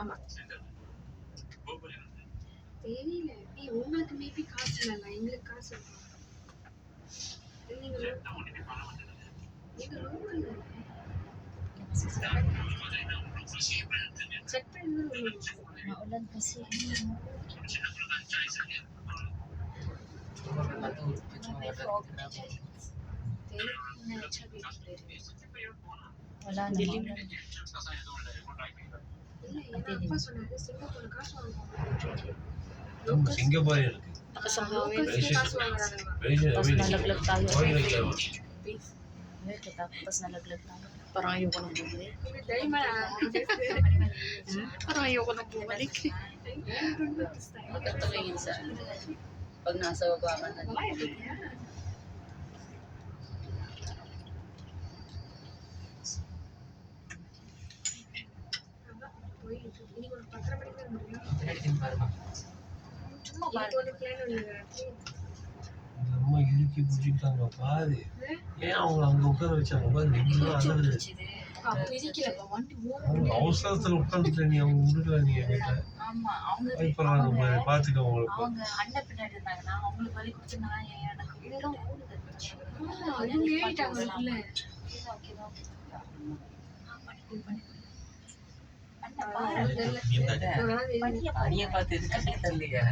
ஆமா தெரியல. உங்களுக்கு மேபி காசு இல்ல, எங்களுக்கு காசு இருக்கு. நீங்க லோக்கல் செக் பண்ணி Maulan kasi. May frog na dyan. Wala na maulan. Singapore இருக்கு. Tapos nalaglag tayo. Tapos nalaglag tayo. Parang ayoko nang bumalik. Parang ayoko nang bumalik. Magkatalingin sa pag nasa baba ka na. அம்மா இறுக்கி பிடிச்சிக்கிட்டாங்க பாரு. ஏன் அவங்க அங்க உட்கார வச்சாங்க பாரு. அவசரத்துல உட்காந்துட்ட நீ அவங்க விடுக்கல நீ என்கிட்ட. பயப்படுறாங்க பாரு. பாத்துக்க அவங்களுக்கு. அவங்க அண்ணன் பின்னாடி இருந்தாங்கன்னா அவங்களுக்கு வலி கொடுத்துருந்தாங்க. எனக்கு பனியை பார்த்து இது கண்ணே தரலையா?